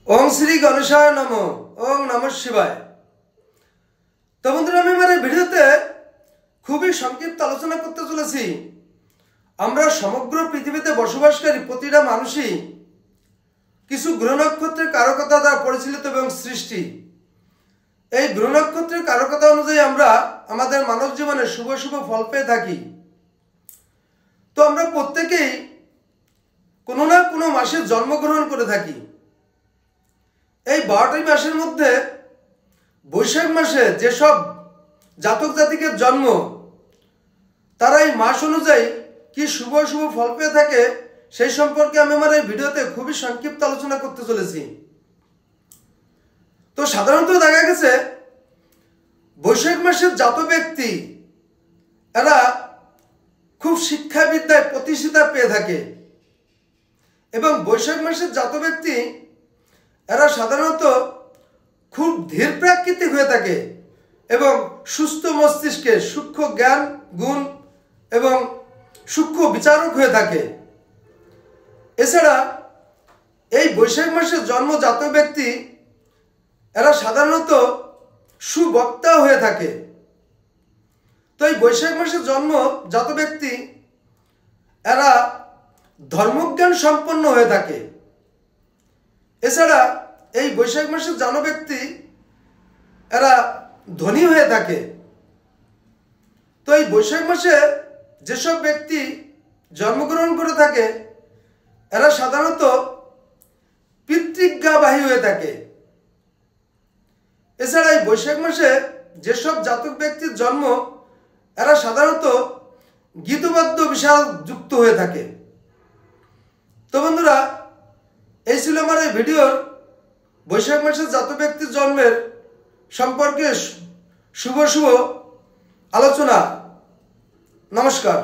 ওং শ্রী গণেশায় নমঃ। ওং নমঃ শিবায়। তো বন্ধুরা, আমি আমার এই ভিডিওতে খুবই সংক্ষিপ্ত আলোচনা করতে চলেছি। আমরা সমগ্র পৃথিবীতে বসবাসকারী প্রতিটা মানুষই কিছু গ্রহ নক্ষত্রের কারকতা দ্বারা পরিচালিত এবং সৃষ্টি। এই গ্রহ নক্ষত্রের কারকতা অনুযায়ী আমরা আমাদের মানব জীবনে শুভ শুভ ফল পেয়ে থাকি। তো আমরা প্রত্যেকেই কোনো না কোনো মাসে জন্মগ্রহণ করে থাকি। এই 12টি মাসের মধ্যে বৈশাখ মাসে যেসব জাতক জাতিকের জন্ম, তারা এই মাস অনুযায়ী কি শুভ শুভ ফল পেয়ে থাকে সেই সম্পর্কে আমি আমার এই ভিডিওতে খুবই সংক্ষিপ্ত আলোচনা করতে চলেছি। তো সাধারণত দেখা গেছে বৈশাখ মাসের জাত ব্যক্তি এরা খুব শিক্ষাবিদ্যায় প্রতিষ্ঠিতা পেয়ে থাকে এবং বৈশাখ মাসের জাত ব্যক্তি এরা সাধারণত খুব ধীর প্রাকৃতিক হয়ে থাকে এবং সুস্থ মস্তিষ্কে সূক্ষ্ম জ্ঞান গুণ এবং সূক্ষ্ম বিচারক হয়ে থাকে। এছাড়া এই বৈশাখ মাসে জন্মজাত ব্যক্তি এরা সাধারণত সুবক্তা হয়ে থাকে। তো এই বৈশাখ মাসে জন্মজাত ব্যক্তি এরা ধর্মজ্ঞান সম্পন্ন হয়ে থাকে। এছাড়া এই বৈশাখ মাসের জন্ম ব্যক্তি এরা ধনী হয়ে থাকে। তো এই বৈশাখ মাসে যেসব ব্যক্তি জন্মগ্রহণ করে থাকে এরা সাধারণত পিতৃজ্ঞাবাহী হয়ে থাকে। এছাড়া এই বৈশাখ মাসে যেসব জাতক ব্যক্তির জন্ম এরা সাধারণত গীতবাদ্য বিশাল যুক্ত হয়ে থাকে। তো বন্ধুরা, এই ছিল আমার এই ভিডিওর বৈশাখ মাসের জাতক ব্যক্তির জন্মের সম্পর্কে শুভ শুভ আলোচনা। নমস্কার।